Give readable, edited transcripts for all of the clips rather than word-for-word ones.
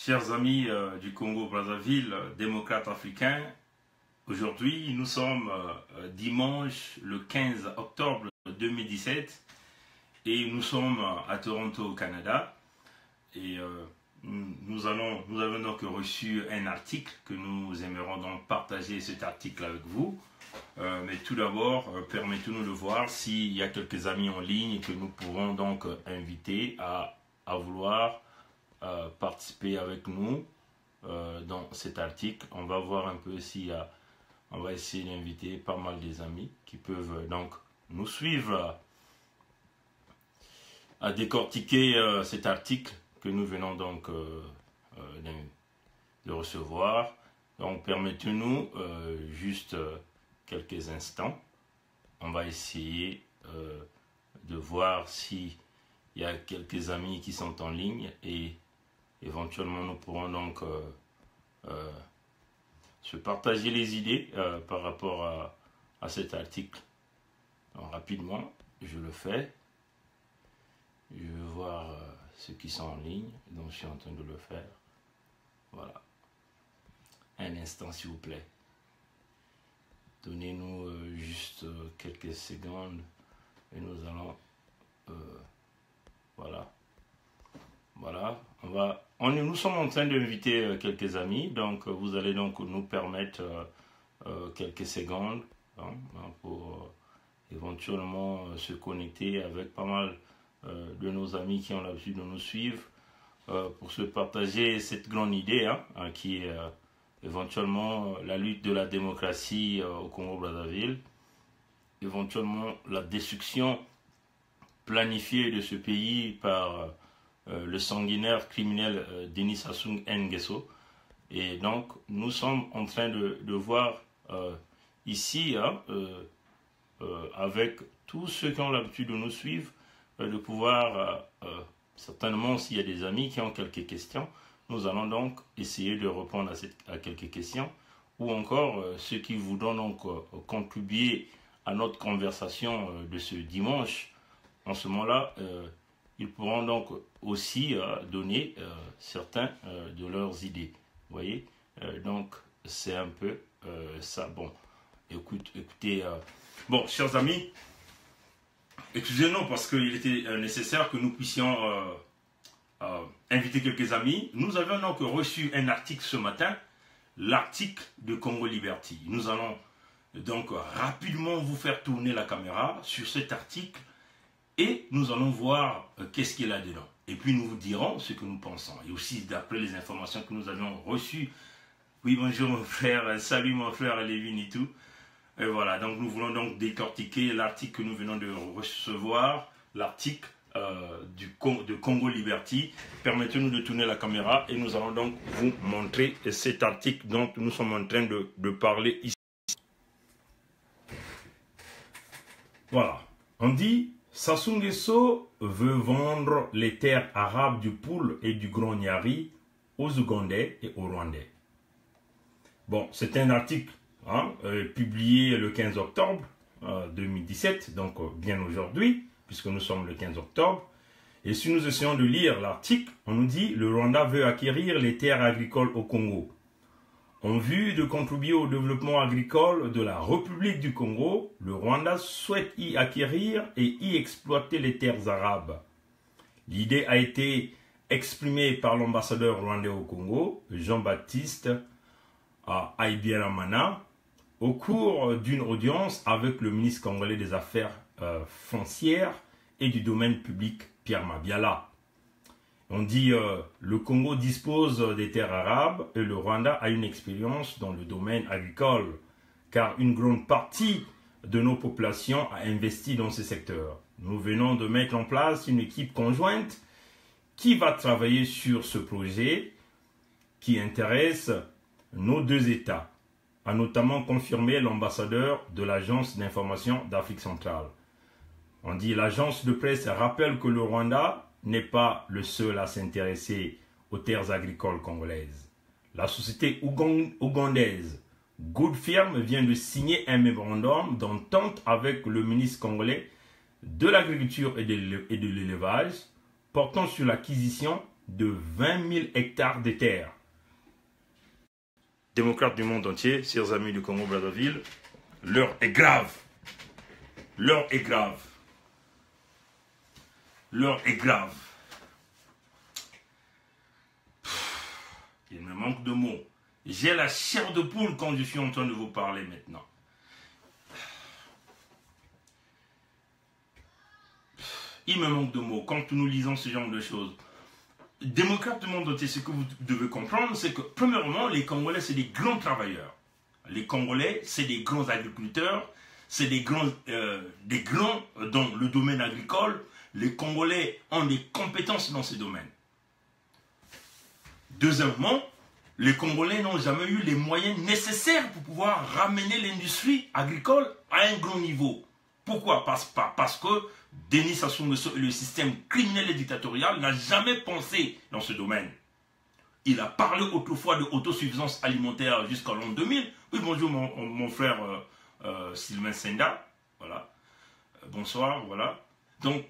Chers amis du Congo-Brazzaville, démocrates africains, aujourd'hui nous sommes dimanche le 15 octobre 2017 et nous sommes à Toronto au Canada et nous avons donc reçu un article que nous aimerons donc partager cet article avec vous. Mais tout d'abord, permettez-nous de voir s'il y a quelques amis en ligne que nous pourrons donc inviter à vouloir participer avec nous dans cet article. On va voir un peu si on va essayer d'inviter pas mal des amis qui peuvent donc nous suivre à décortiquer cet article que nous venons donc de recevoir. Donc permettez-nous juste quelques instants. On va essayer de voir s'il y a quelques amis qui sont en ligne et éventuellement nous pourrons donc se partager les idées par rapport à cet article. Donc, rapidement, je le fais. Je vais voir ceux qui sont en ligne, donc je suis en train de le faire. Voilà. Un instant s'il vous plaît. Donnez-nous juste quelques secondes et nous allons voilà, nous sommes en train d'inviter quelques amis, donc vous allez donc nous permettre quelques secondes pour éventuellement se connecter avec pas mal de nos amis qui ont l'habitude de nous suivre pour se partager cette grande idée qui est éventuellement la lutte de la démocratie au Congo-Brazzaville, éventuellement la destruction planifiée de ce pays par le sanguinaire criminel Denis Sassou Nguesso. Et donc nous sommes en train de voir ici avec tous ceux qui ont l'habitude de nous suivre de pouvoir certainement, s'il y a des amis qui ont quelques questions, nous allons donc essayer de répondre à quelques questions, ou encore ceux qui voudront donc contribuer à notre conversation de ce dimanche. En ce moment-là, ils pourront donc aussi donner certains de leurs idées. Vous voyez, donc c'est un peu ça. Bon, écoutez, bon, chers amis, excusez-nous parce qu'il était nécessaire que nous puissions inviter quelques amis. Nous avions donc reçu un article ce matin, l'article de Congo Liberty. Nous allons donc rapidement vous faire tourner la caméra sur cet article et nous allons voir qu'est-ce qu'il y a dedans. Et puis nous vous dirons ce que nous pensons. Et aussi d'après les informations que nous avions reçues. Oui, bonjour mon frère, salut mon frère Lévin et tout. Et voilà, donc nous voulons donc décortiquer l'article que nous venons de recevoir, l'article de Congo Liberty. Permettez-nous de tourner la caméra et nous allons donc vous montrer cet article dont nous sommes en train de parler ici. Voilà, on dit Sassou Nguesso veut vendre les terres arabes du Poul et du Grand Nyari aux Ougandais et aux Rwandais. Bon, c'est un article publié le 15 octobre 2017, donc bien aujourd'hui, puisque nous sommes le 15 octobre. Et si nous essayons de lire l'article, on nous dit « Le Rwanda veut acquérir les terres agricoles au Congo. En vue de contribuer au développement agricole de la République du Congo, le Rwanda souhaite y acquérir et y exploiter les terres arabes. L'idée a été exprimée par l'ambassadeur rwandais au Congo, Jean-Baptiste Aibieramana, au cours d'une audience avec le ministre congolais des Affaires foncières et du domaine public, Pierre Mabiala. On dit le Congo dispose des terres arabes et le Rwanda a une expérience dans le domaine agricole, car une grande partie de nos populations a investi dans ce secteur. Nous venons de mettre en place une équipe conjointe qui va travailler sur ce projet qui intéresse nos deux États, a notamment confirmé l'ambassadeur de l'Agence d'information d'Afrique centrale. On dit l'agence de presse rappelle que le Rwanda n'est pas le seul à s'intéresser aux terres agricoles congolaises. La société ougandaise Good Firm vient de signer un mémorandum d'entente avec le ministre congolais de l'Agriculture et de l'Élevage portant sur l'acquisition de 20 000 hectares de terre. Démocrates du monde entier, chers amis du Congo-Brazzaville, l'heure est grave. L'heure est grave. L'heure est grave. Il me manque de mots. J'ai la chair de poule quand je suis en train de vous parler maintenant. Il me manque de mots quand nous lisons ce genre de choses. Démocrates du monde entier, ce que vous devez comprendre, c'est que premièrement, les Congolais, c'est des grands travailleurs. Les Congolais, c'est des grands agriculteurs, c'est des grands dans le domaine agricole. Les Congolais ont des compétences dans ces domaines. Deuxièmement, les Congolais n'ont jamais eu les moyens nécessaires pour pouvoir ramener l'industrie agricole à un grand niveau. Pourquoi? Parce que Denis Sassou Nguesso et le système criminel et dictatorial n'a jamais pensé dans ce domaine. Il a parlé autrefois de autosuffisance alimentaire jusqu'en l'an 2000. Oui, bonjour mon frère Sylvain Senda. Voilà. Bonsoir, voilà. Donc,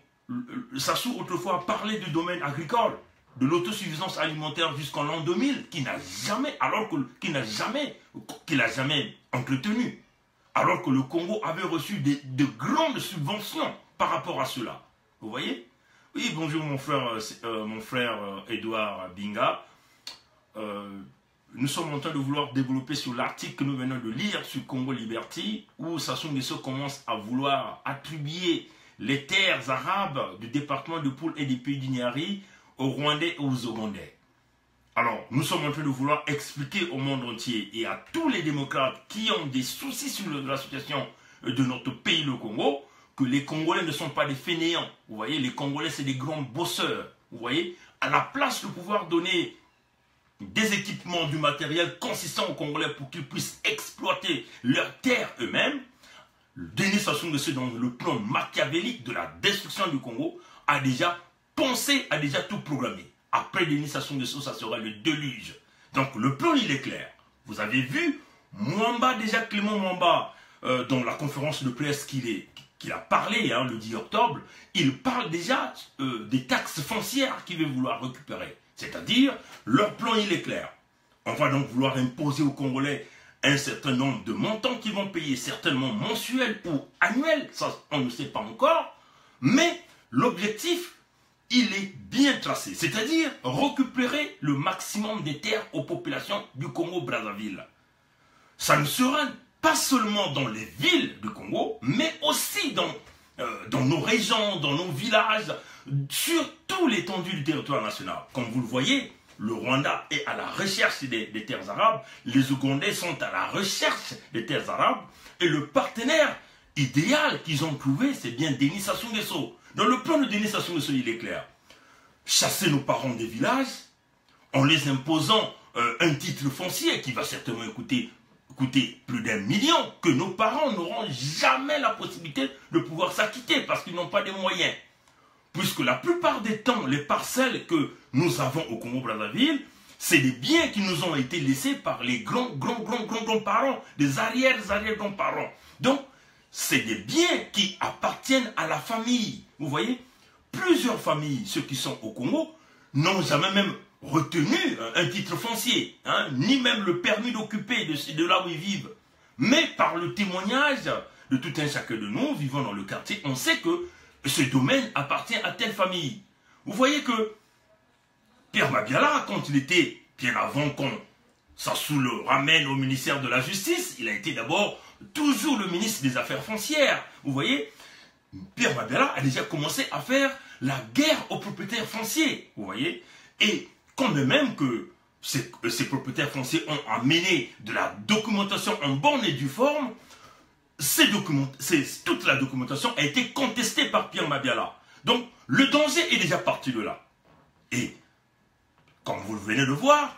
Sassou autrefois parlait du domaine agricole, de l'autosuffisance alimentaire jusqu'en l'an 2000, qu'il n'a jamais entretenu. Alors que le Congo avait reçu de grandes subventions par rapport à cela. Vous voyez? Oui, bonjour mon frère Edouard Binga. Nous sommes en train de vouloir développer sur l'article que nous venons de lire sur Congo Liberty, où Sassou Nguesso commence à vouloir attribuer les terres arabes du département de Poul et des pays du Niari aux Rwandais et aux Ougandais. Alors, nous sommes en train de vouloir expliquer au monde entier et à tous les démocrates qui ont des soucis sur la situation de notre pays, le Congo, que les Congolais ne sont pas des fainéants. Vous voyez, les Congolais, c'est des grands bosseurs. Vous voyez, à la place de pouvoir donner des équipements, du matériel consistant aux Congolais pour qu'ils puissent exploiter leurs terres eux-mêmes, Denis Sassou Nguesso, dans le plan machiavélique de la destruction du Congo, a déjà pensé, a déjà tout programmé. Après Denis Sassou Nguesso, ça sera le déluge. Donc le plan, il est clair. Vous avez vu, Mwamba, déjà Clément Mwamba, dans la conférence de presse qu'il a parlé le 10 octobre, il parle déjà des taxes foncières qu'il veut vouloir récupérer. C'est-à-dire, leur plan, il est clair. On va donc vouloir imposer aux Congolais un certain nombre de montants qu'ils vont payer, certainement mensuels ou annuels, ça on ne sait pas encore, mais l'objectif, il est bien tracé, c'est-à-dire récupérer le maximum des terres aux populations du Congo-Brazzaville. Ça ne sera pas seulement dans les villes du Congo, mais aussi dans nos régions, dans nos villages, sur tout l'étendue du territoire national. Comme vous le voyez, le Rwanda est à la recherche des terres arabes, les Ougandais sont à la recherche des terres arabes, et le partenaire idéal qu'ils ont trouvé, c'est bien Denis Sassou Nguesso. Dans le plan de Denis Sassou Nguesso, il est clair. Chasser nos parents des villages, en les imposant un titre foncier qui va certainement coûter plus d'1 million, que nos parents n'auront jamais la possibilité de pouvoir s'acquitter parce qu'ils n'ont pas de moyens. Puisque la plupart des temps, les parcelles que nous avons au Congo-Brazzaville, c'est des biens qui nous ont été laissés par les grands-parents, des arrière-grands-parents. Donc, c'est des biens qui appartiennent à la famille. Vous voyez, plusieurs familles, ceux qui sont au Congo, n'ont jamais même retenu un titre foncier, ni même le permis d'occuper de là où ils vivent. Mais par le témoignage de tout un chacun de nous vivant dans le quartier, on sait que ce domaine appartient à telle famille. Vous voyez que Pierre Mabiala, quand il était, bien avant qu'on Sassou le ramène au ministère de la Justice, il a été d'abord toujours le ministre des Affaires foncières. Vous voyez, Pierre Mabiala a déjà commencé à faire la guerre aux propriétaires fonciers. Vous voyez, et quand même que ces propriétaires fonciers ont amené de la documentation en bonne et due forme, toute la documentation a été contestée par Pierre Mabiala. Donc, le danger est déjà parti de là. Et, comme vous venez de voir,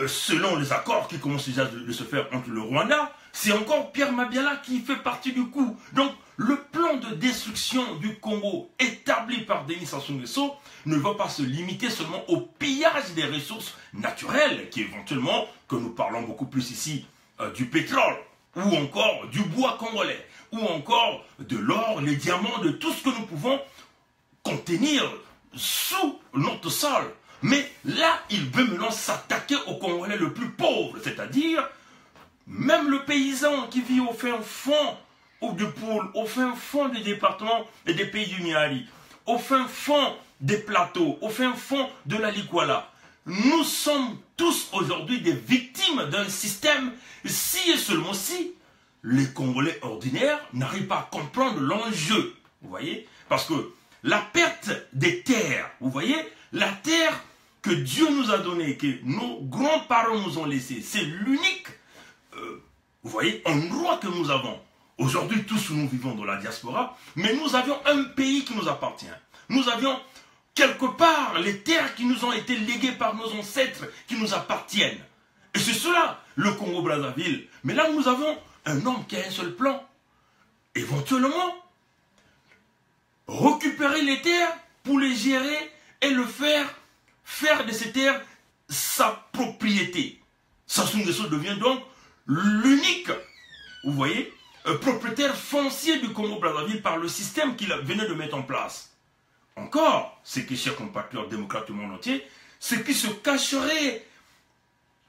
selon les accords qui commencent déjà de se faire entre le Rwanda, c'est encore Pierre Mabiala qui fait partie du coup. Donc, le plan de destruction du Congo établi par Denis Sassou Nguesso ne va pas se limiter seulement au pillage des ressources naturelles, qui éventuellement, que nous parlons beaucoup plus ici, du pétrole, ou encore du bois congolais, ou encore de l'or, les diamants, de tout ce que nous pouvons contenir sous notre sol. Mais là, il veut maintenant s'attaquer au Congolais le plus pauvre, c'est-à-dire même le paysan qui vit au fin fond du pôle, au fin fond des départements et des pays du Niari, au fin fond des plateaux, au fin fond de la Likwala. Nous sommes tous aujourd'hui des victimes d'un système, si et seulement si les Congolais ordinaires n'arrivent pas à comprendre l'enjeu. Vous voyez? Parce que la perte des terres, vous voyez, la terre que Dieu nous a donnée, que nos grands-parents nous ont laissée, c'est l'unique, vous voyez, endroit que nous avons. Aujourd'hui, tous nous vivons dans la diaspora, mais nous avions un pays qui nous appartient. Nous avions quelque part les terres qui nous ont été léguées par nos ancêtres, qui nous appartiennent. Et c'est cela, le Congo-Brazzaville. Mais là, nous avons un homme qui a un seul plan. Éventuellement, récupérer les terres pour les gérer et le faire de ces terres sa propriété. Sassou Nguesso devient donc l'unique, vous voyez, propriétaire foncier du Congo-Brazzaville par le système qu'il venait de mettre en place. Encore, ce qui, chers compatriotes démocrates du monde entier, ce qui se cacherait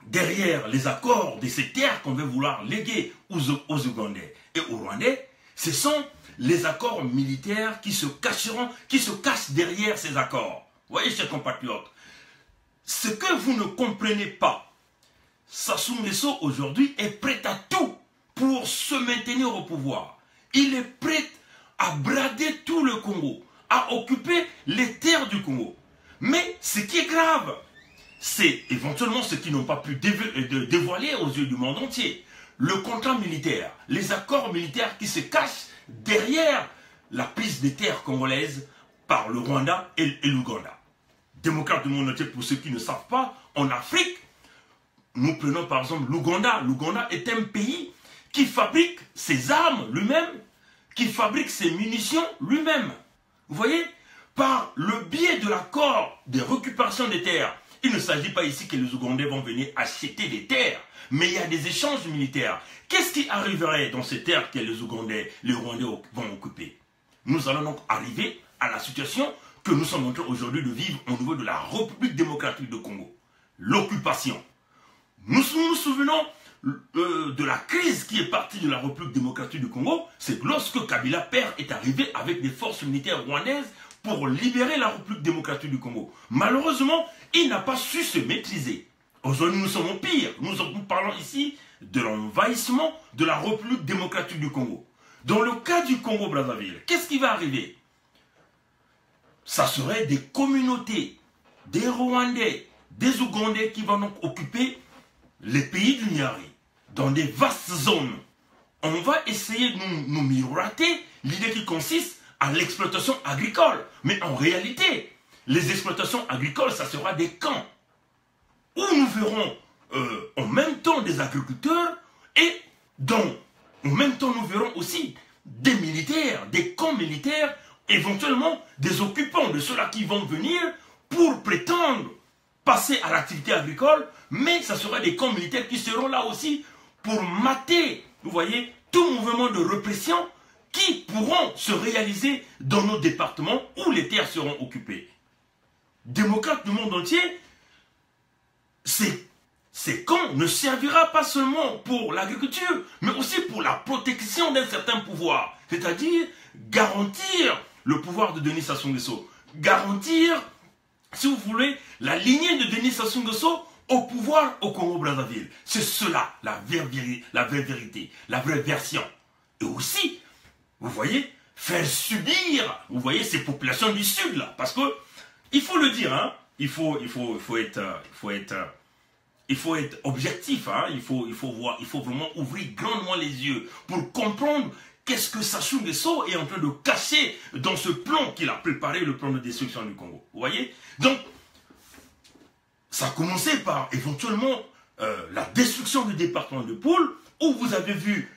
derrière les accords de ces terres qu'on veut vouloir léguer aux Ougandais et aux Rwandais, ce sont les accords militaires qui se cacheront, qui se cachent derrière ces accords. Vous voyez, chers compatriotes, ce que vous ne comprenez pas, Sassou Nguesso aujourd'hui est prêt à tout pour se maintenir au pouvoir. Il est prêt à brader tout le Congo, à occuper les terres du Congo. Mais ce qui est grave, c'est éventuellement ce qu'ils n'ont pas pu dévoiler aux yeux du monde entier. Le contrat militaire, les accords militaires qui se cachent derrière la prise des terres congolaises par le Rwanda et l'Ouganda. Démocrates du monde entier, pour ceux qui ne savent pas, en Afrique, nous prenons par exemple l'Ouganda. L'Ouganda est un pays qui fabrique ses armes lui-même, qui fabrique ses munitions lui-même. Vous voyez, par le biais de l'accord de récupération des terres, il ne s'agit pas ici que les Ougandais vont venir acheter des terres, mais il y a des échanges militaires. Qu'est-ce qui arriverait dans ces terres que les Ougandais, les Rwandais vont occuper? Nous allons donc arriver à la situation que nous sommes en train aujourd'hui de vivre au niveau de la République démocratique du Congo. L'occupation. Nous nous souvenons de la crise qui est partie de la République démocratique du Congo, c'est lorsque Kabila père est arrivé avec des forces militaires rwandaises pour libérer la République démocratique du Congo. Malheureusement, il n'a pas su se maîtriser. Aujourd'hui, nous sommes au pire. Nous parlons ici de l'envahissement de la République démocratique du Congo. Dans le cas du Congo-Brazzaville, qu'est-ce qui va arriver? Ça serait des communautés, des Rwandais, des Ougandais qui vont donc occuper les pays du Niari, dans des vastes zones. On va essayer de nous miroiter l'idée qui consiste à l'exploitation agricole. Mais en réalité, les exploitations agricoles, ça sera des camps où nous verrons en même temps des agriculteurs et en même temps nous verrons aussi des militaires, des camps militaires, éventuellement des occupants, de ceux-là qui vont venir pour prétendre passer à l'activité agricole, mais ça sera des camps militaires qui seront là aussi pour mater, vous voyez, tout mouvement de répression qui pourront se réaliser dans nos départements où les terres seront occupées. Démocrates du monde entier, ces camps ne servira pas seulement pour l'agriculture, mais aussi pour la protection d'un certain pouvoir, c'est-à-dire garantir le pouvoir de Denis Sassou Nguesso, garantir, si vous voulez, la lignée de Denis Sassou Nguesso au pouvoir au Congo-Brazzaville. C'est cela, la vraie vérité, la vraie version. Et aussi, vous voyez, faire subir, vous voyez, ces populations du Sud, là. Parce que, il faut le dire, hein, il faut être objectif, hein, il faut vraiment ouvrir grandement les yeux pour comprendre qu'est-ce que Sassou Nguesso est en train de cacher dans ce plan qu'il a préparé, le plan de destruction du Congo. Vous voyez? Donc, ça a commencé par éventuellement la destruction du département de Poul, où vous avez vu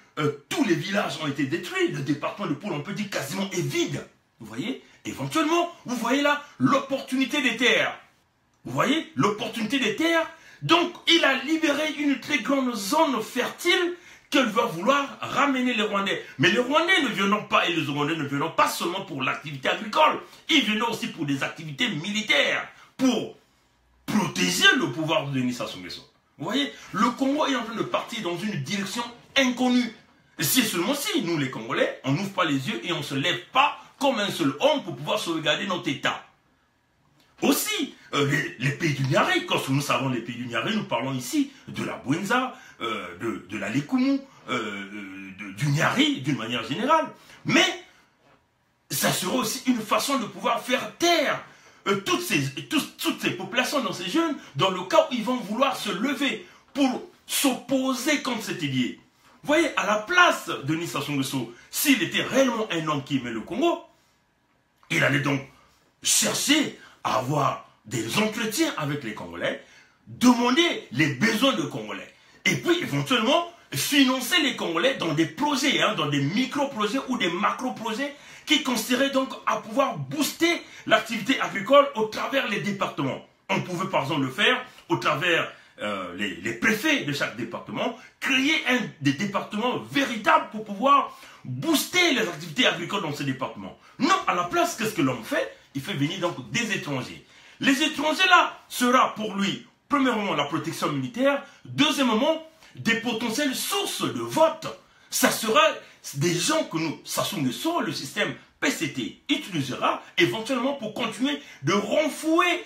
tous les villages ont été détruits. Le département de Poul, on peut dire quasiment est vide. Vous voyez? Éventuellement, vous voyez là l'opportunité des terres. Vous voyez? L'opportunité des terres. Donc, il a libéré une très grande zone fertile qu'elle va vouloir ramener les Rwandais. Mais les Rwandais ne viennent pas, et les Ougandais ne viennent pas seulement pour l'activité agricole. Ils viennent aussi pour des activités militaires, pour protéger le pouvoir de Denis Sassou Nguesso. Vous voyez, le Congo est en train de partir dans une direction inconnue. Et c'est seulement si, nous les Congolais, on n'ouvre pas les yeux et on ne se lève pas comme un seul homme pour pouvoir sauvegarder notre État. Aussi, les pays du Niari, quand nous savons les pays du Niari, nous parlons ici de la Bwenza, de la Lekumu, du Niari d'une manière générale. Mais ça sera aussi une façon de pouvoir faire taire toutes ces populations dans ces jeunes, dans le cas où ils vont vouloir se lever pour s'opposer contre cette idée. Vous voyez, à la place de Denis Sassou Nguesso, s'il était réellement un homme qui aimait le Congo, il allait donc chercher à avoir des entretiens avec les Congolais, demander les besoins des Congolais, et puis éventuellement financer les Congolais dans des projets, dans des micro-projets ou des macro-projets qui considéraient donc à pouvoir booster l'activité agricole au travers les départements. On pouvait par exemple le faire au travers les préfets de chaque département, créer des départements véritables pour pouvoir booster les activités agricoles dans ces départements. Non, à la place, qu'est-ce que l'homme fait? Il fait venir donc des étrangers. Les étrangers là, sera pour lui, premièrement, la protection militaire, deuxièmement, des potentielles sources de vote. Ça sera des gens que nous, Sassou Nguesso, le système PCT, utilisera éventuellement pour continuer de renflouer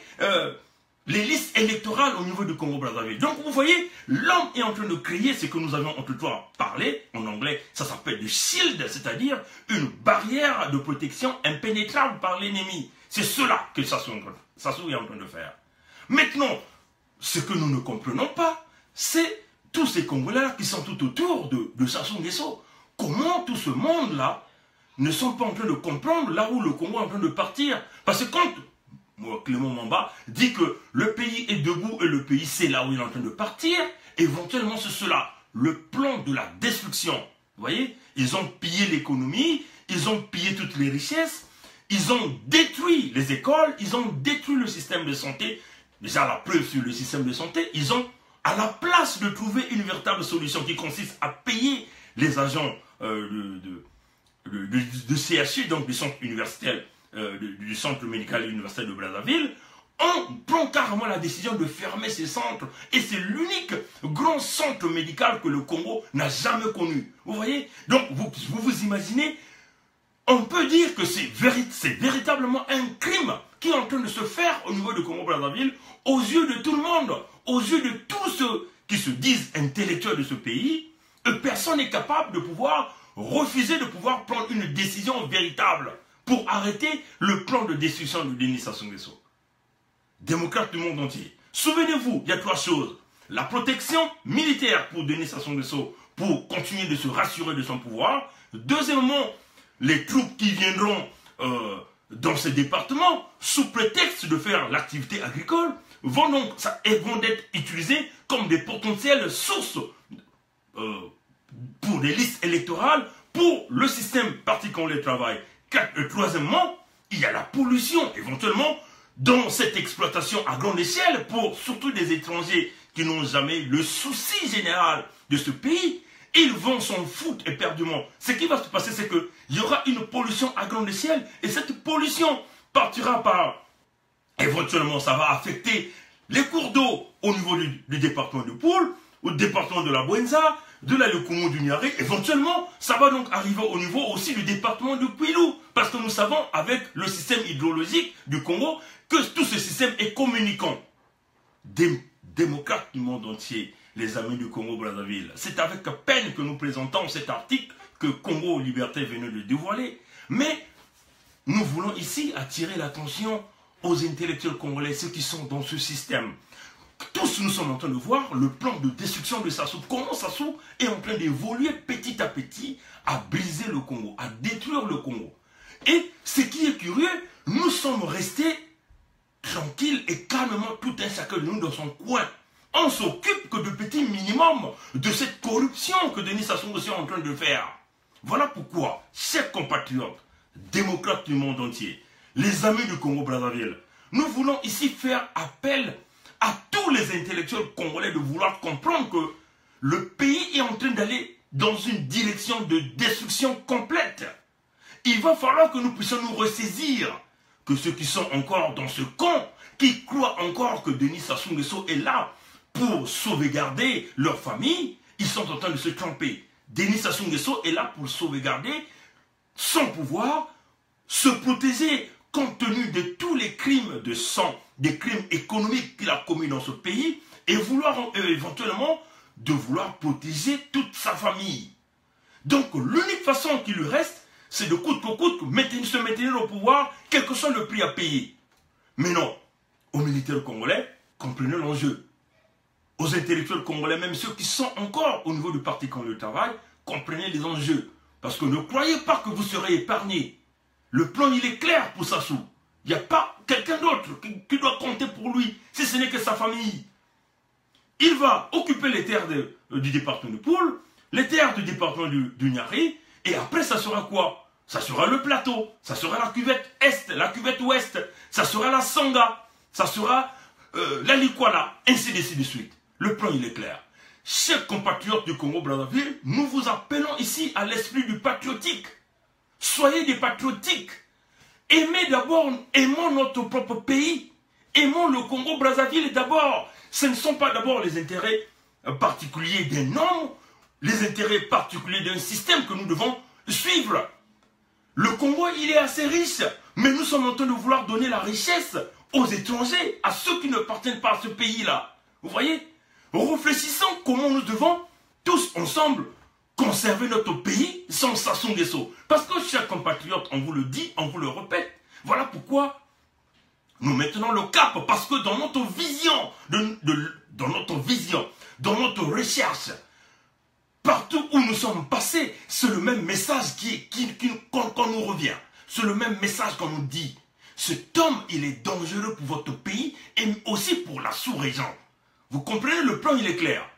les listes électorales au niveau du Congo-Brazzaville. Donc vous voyez, l'homme est en train de créer ce que nous avions autrefois parlé, en anglais ça s'appelle le shield, c'est-à-dire une barrière de protection impénétrable par l'ennemi. C'est cela que Sassou est en train de faire. Maintenant, ce que nous ne comprenons pas, c'est tous ces Congolais qui sont tout autour de Sassou Nguesso. Comment tout ce monde-là ne sont pas en train de comprendre là où le Congo est en train de partir? Parce que quand Clément Mamba dit que le pays est debout et le pays c'est là où il est en train de partir, éventuellement c'est cela, le plan de la destruction. Vous voyez, ils ont pillé l'économie, ils ont pillé toutes les richesses, ils ont détruit les écoles, ils ont détruit le système de santé. Déjà la preuve sur le système de santé, ils ont, à la place de trouver une véritable solution qui consiste à payer les agents de CHU, donc du centre universitaire, du centre médical universitaire de Brazzaville, on prend carrément la décision de fermer ces centres. Et c'est l'unique grand centre médical que le Congo n'a jamais connu. Vous voyez? Donc vous imaginez, on peut dire que c'est véritablement un crime qui est en train de se faire au niveau du Congo-Brazzaville aux yeux de tout le monde, aux yeux de tous ceux qui se disent intellectuels de ce pays. Et personne n'est capable de pouvoir refuser de pouvoir prendre une décision véritable pour arrêter le plan de destruction de Denis Sassou Nguesso. Démocrate du monde entier. Souvenez-vous, il y a trois choses. La protection militaire pour Denis Sassou Nguesso, pour continuer de se rassurer de son pouvoir. Deuxièmement, les troupes qui viendront dans ces départements, sous prétexte de faire l'activité agricole, vont donc être utilisées comme des potentielles sources pour des listes électorales, pour le système parti congolais de travail. Troisièmement, il y a la pollution, éventuellement, dans cette exploitation à grande échelle, pour surtout des étrangers qui n'ont jamais le souci général de ce pays. Ils vont s'en foutre éperdument. Ce qui va se passer, c'est qu'il y aura une pollution à grande échelle, et cette pollution partira par, éventuellement, ça va affecter les cours d'eau au niveau du département de Poul, au département de la Bwenza, de la Lekumu du Niari. Éventuellement, ça va donc arriver au niveau aussi du département de Kwilu. Parce que nous savons, avec le système hydrologique du Congo, que tout ce système est communicant. Démocrates du monde entier, les amis du Congo-Brazzaville, c'est avec peine que nous présentons cet article que Congo Liberté venait de dévoiler. Mais nous voulons ici attirer l'attention aux intellectuels congolais, ceux qui sont dans ce système. Tous nous sommes en train de voir le plan de destruction de Sassou. Comment Sassou est en train d'évoluer petit à petit à briser le Congo, à détruire le Congo. Et ce qui est curieux, nous sommes restés tranquilles et calmement, tout un chacun de nous dans son coin. On s'occupe que de petits minimums de cette corruption que Denis Sassou Nguesso est en train de faire. Voilà pourquoi, chers compatriotes, démocrates du monde entier, les amis du Congo-Brazzaville, nous voulons ici faire appel à tous les intellectuels congolais de vouloir comprendre que le pays est en train d'aller dans une direction de destruction complète. Il va falloir que nous puissions nous ressaisir que ceux qui sont encore dans ce camp, qui croient encore que Denis Sassou Nguesso est là pour sauvegarder leur famille, ils sont en train de se tromper. Denis Sassou Nguesso est là pour sauvegarder son pouvoir, se protéger compte tenu de tous les crimes de sang, des crimes économiques qu'il a commis dans ce pays, et vouloir éventuellement de vouloir protéger toute sa famille. Donc l'unique façon qui lui reste, c'est de coûte que coûte se maintenir au pouvoir, quel que soit le prix à payer. Mais non, aux militaires congolais, comprenez l'enjeu. Aux intellectuels congolais, même ceux qui sont encore au niveau du Parti congolais du travail, comprenez les enjeux. Parce que ne croyez pas que vous serez épargnés. Le plan, il est clair pour Sassou. Il n'y a pas quelqu'un d'autre qui doit compter pour lui, si ce n'est que sa famille. Il va occuper les terres du département de Poul, les terres du département du Niari, et après, ça sera quoi? Ça sera le plateau, ça sera la cuvette est, la cuvette ouest, ça sera la Sanga, ça sera la Likwala, ainsi de suite. Le plan, il est clair. Chers compatriotes du Congo-Brazzaville, nous vous appelons ici à l'esprit du patriotique. Soyez des patriotiques. Aimez d'abord, aimons notre propre pays. Aimons le Congo-Brazzaville d'abord. Ce ne sont pas d'abord les intérêts particuliers d'un homme, les intérêts particuliers d'un système que nous devons suivre. Le Congo, il est assez riche, mais nous sommes en train de vouloir donner la richesse aux étrangers, à ceux qui ne appartiennent pas à ce pays-là. Vous voyez? Réfléchissons comment nous devons tous ensemble conserver notre pays sans Sassou Nguesso. Parce que, chers compatriotes, on vous le dit, on vous le répète. Voilà pourquoi nous maintenons le cap. Parce que dans notre vision, dans notre recherche, partout où nous sommes passés, c'est le même message qu'on nous revient. C'est le même message qu'on nous dit. Cet homme, il est dangereux pour votre pays et aussi pour la sous-région. Vous comprenez, le plan, il est clair.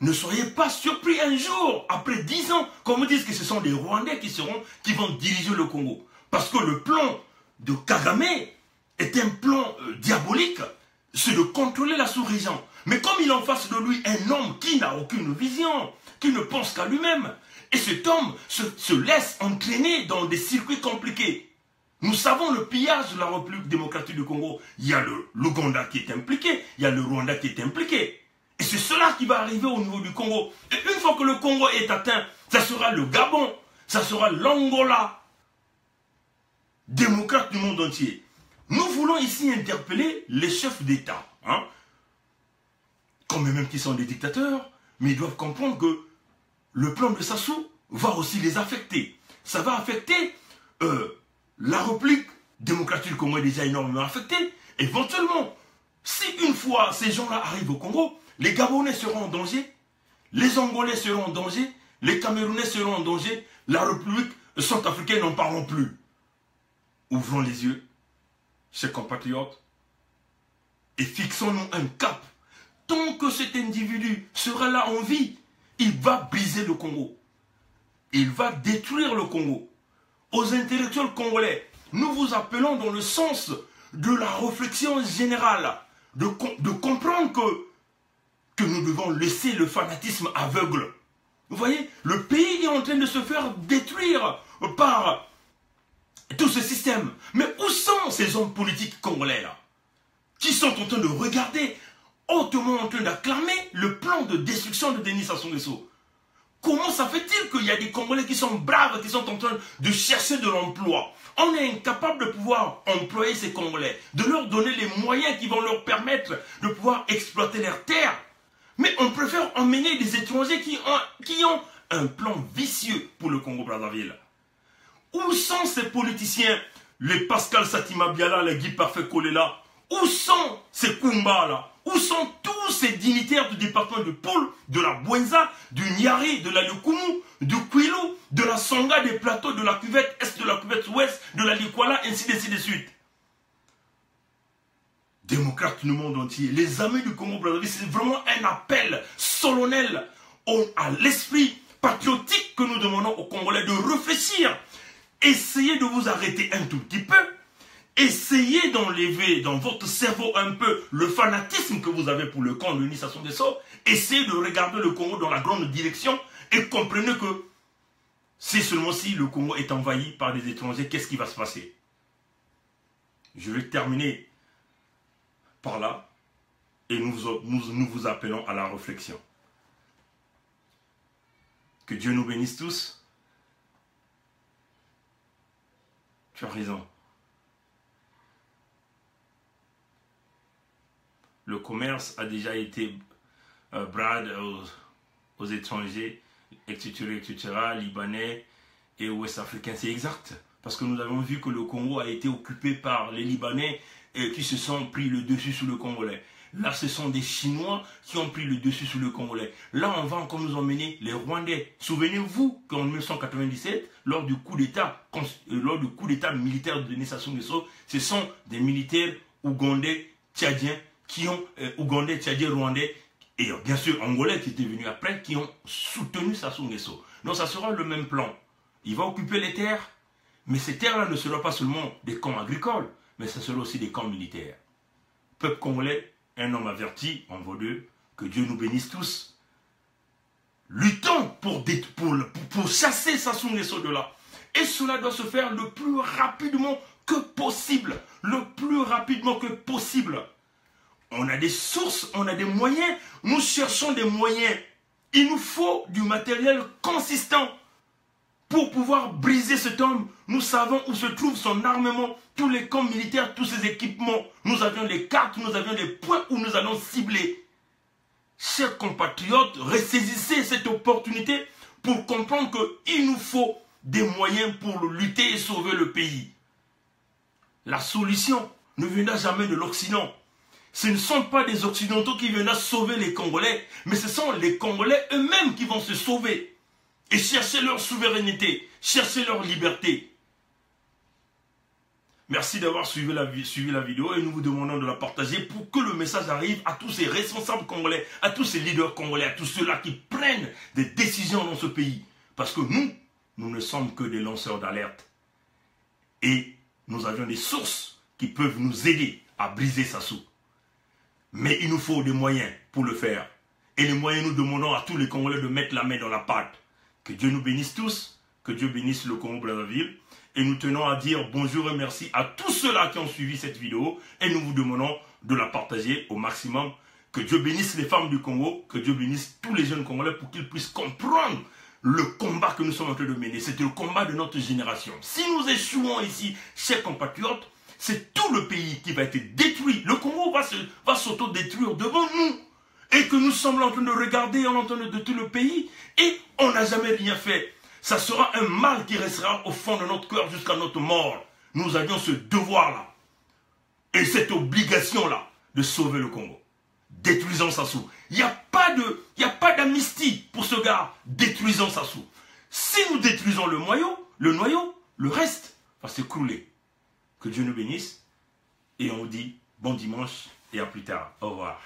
Ne soyez pas surpris un jour, après 10 ans, qu'on me dise que ce sont des Rwandais qui vont diriger le Congo. Parce que le plan de Kagame est un plan diabolique, c'est de contrôler la sous-région. Mais comme il a en face de lui un homme qui n'a aucune vision, qui ne pense qu'à lui-même, et cet homme se laisse entraîner dans des circuits compliqués. Nous savons le pillage de la République démocratique du Congo. Il y a l'Ouganda qui est impliqué, il y a le Rwanda qui est impliqué. Et c'est cela qui va arriver au niveau du Congo. Et une fois que le Congo est atteint, ça sera le Gabon, ça sera l'Angola, démocrate du monde entier. Nous voulons ici interpeller les chefs d'État, hein, comme même qui sont des dictateurs, mais ils doivent comprendre que le plan de Sassou va aussi les affecter. Ça va affecter la République démocratique du Congo est déjà énormément affectée. Éventuellement, si une fois ces gens-là arrivent au Congo, les Gabonais seront en danger, les Angolais seront en danger, les Camerounais seront en danger, la République centrafricaine n'en parlons plus. Ouvrons les yeux, chers compatriotes, et fixons-nous un cap. Tant que cet individu sera là en vie, il va briser le Congo. Il va détruire le Congo. Aux intellectuels congolais, nous vous appelons dans le sens de la réflexion générale, de comprendre que nous devons laisser le fanatisme aveugle. Vous voyez, le pays est en train de se faire détruire par tout ce système. Mais où sont ces hommes politiques congolais-là, qui sont en train de regarder, hautement en train d'acclamer le plan de destruction de Denis Sassou Nguesso? Comment ça fait-il qu'il y a des Congolais qui sont braves, qui sont en train de chercher de l'emploi? On est incapable de pouvoir employer ces Congolais, de leur donner les moyens qui vont leur permettre de pouvoir exploiter leurs terres. Mais on préfère emmener des étrangers qui ont un plan vicieux pour le Congo-Brazzaville. Où sont ces politiciens, les Pascal Satima Biala, les Guy Parfait Kolela? Où sont ces Kumba-là? Où sont tous ces dignitaires du département de Poul, de la Bouenza, du Niari, de la Lukumu, du Kwilu, de la Sanga, des plateaux, de la cuvette est, de la cuvette ouest, de la Likwala, ainsi de suite? Démocrates du monde entier, les amis du Congo-Brazzaville, c'est vraiment un appel solennel à l'esprit patriotique que nous demandons aux Congolais de réfléchir. Essayez de vous arrêter un tout petit peu. Essayez d'enlever dans votre cerveau un peu le fanatisme que vous avez pour le camp de Denis Sassou Nguesso. Essayez de regarder le Congo dans la grande direction et comprenez que c'est seulement si le Congo est envahi par des étrangers, qu'est-ce qui va se passer? Je vais terminer par là et nous vous appelons à la réflexion. Que Dieu nous bénisse tous. Tu as raison. Le commerce a déjà été brad aux étrangers, etc., libanais et ouest-africains. C'est exact. Parce que nous avons vu que le Congo a été occupé par les Libanais qui se sont pris le dessus sur le Congolais. Là, ce sont des Chinois qui ont pris le dessus sur le Congolais. Là, on va encore nous emmener les Rwandais. Souvenez-vous qu'en 1997, lors du coup d'État militaire de Denis Sassou Nguesso, ce sont des militaires ougandais, tchadiens, ougandais, tchadiens, rwandais, et bien sûr angolais qui étaient venus après, qui ont soutenu Sassou Nguesso. Donc ça sera le même plan. Il va occuper les terres, mais ces terres-là ne seront pas seulement des camps agricoles, mais ce sera aussi des camps militaires. Peuple congolais, un homme averti, en vaut deux, que Dieu nous bénisse tous. Luttons pour chasser Sassou Nguesso de là. Et cela doit se faire le plus rapidement que possible. Le plus rapidement que possible. On a des sources, on a des moyens. Nous cherchons des moyens. Il nous faut du matériel consistant pour pouvoir briser cet homme. Nous savons où se trouve son armement, tous les camps militaires, tous ses équipements. Nous avions les cartes, nous avions les points où nous allons cibler. Chers compatriotes, ressaisissez cette opportunité pour comprendre qu'il nous faut des moyens pour lutter et sauver le pays. La solution ne viendra jamais de l'Occident. Ce ne sont pas des Occidentaux qui viendront sauver les Congolais, mais ce sont les Congolais eux-mêmes qui vont se sauver et chercher leur souveraineté, chercher leur liberté. Merci d'avoir suivi la vidéo et nous vous demandons de la partager pour que le message arrive à tous ces responsables congolais, à tous ces leaders congolais, à tous ceux-là qui prennent des décisions dans ce pays. Parce que nous ne sommes que des lanceurs d'alerte. Et nous avions des sources qui peuvent nous aider à briser Sassou. Mais il nous faut des moyens pour le faire. Et les moyens, nous demandons à tous les Congolais de mettre la main dans la pâte. Que Dieu nous bénisse tous, que Dieu bénisse le Congo-Brazzaville. Et nous tenons à dire bonjour et merci à tous ceux-là qui ont suivi cette vidéo. Et nous vous demandons de la partager au maximum. Que Dieu bénisse les femmes du Congo, que Dieu bénisse tous les jeunes Congolais pour qu'ils puissent comprendre le combat que nous sommes en train de mener. C'est le combat de notre génération. Si nous échouons ici, chers compatriotes, c'est tout le pays qui va être détruit. Le Congo va s'auto-détruire devant nous. Et que nous sommes en train de regarder, en train de détruire le pays. Et on n'a jamais rien fait. Ça sera un mal qui restera au fond de notre cœur jusqu'à notre mort. Nous avions ce devoir-là. Et cette obligation-là de sauver le Congo. Détruisons Sassou. Il n'y a pas d'amnistie pour ce gars. Détruisons Sassou. Si nous détruisons le noyau, le reste va s'écrouler. Que Dieu nous bénisse. Et on vous dit bon dimanche et à plus tard. Au revoir.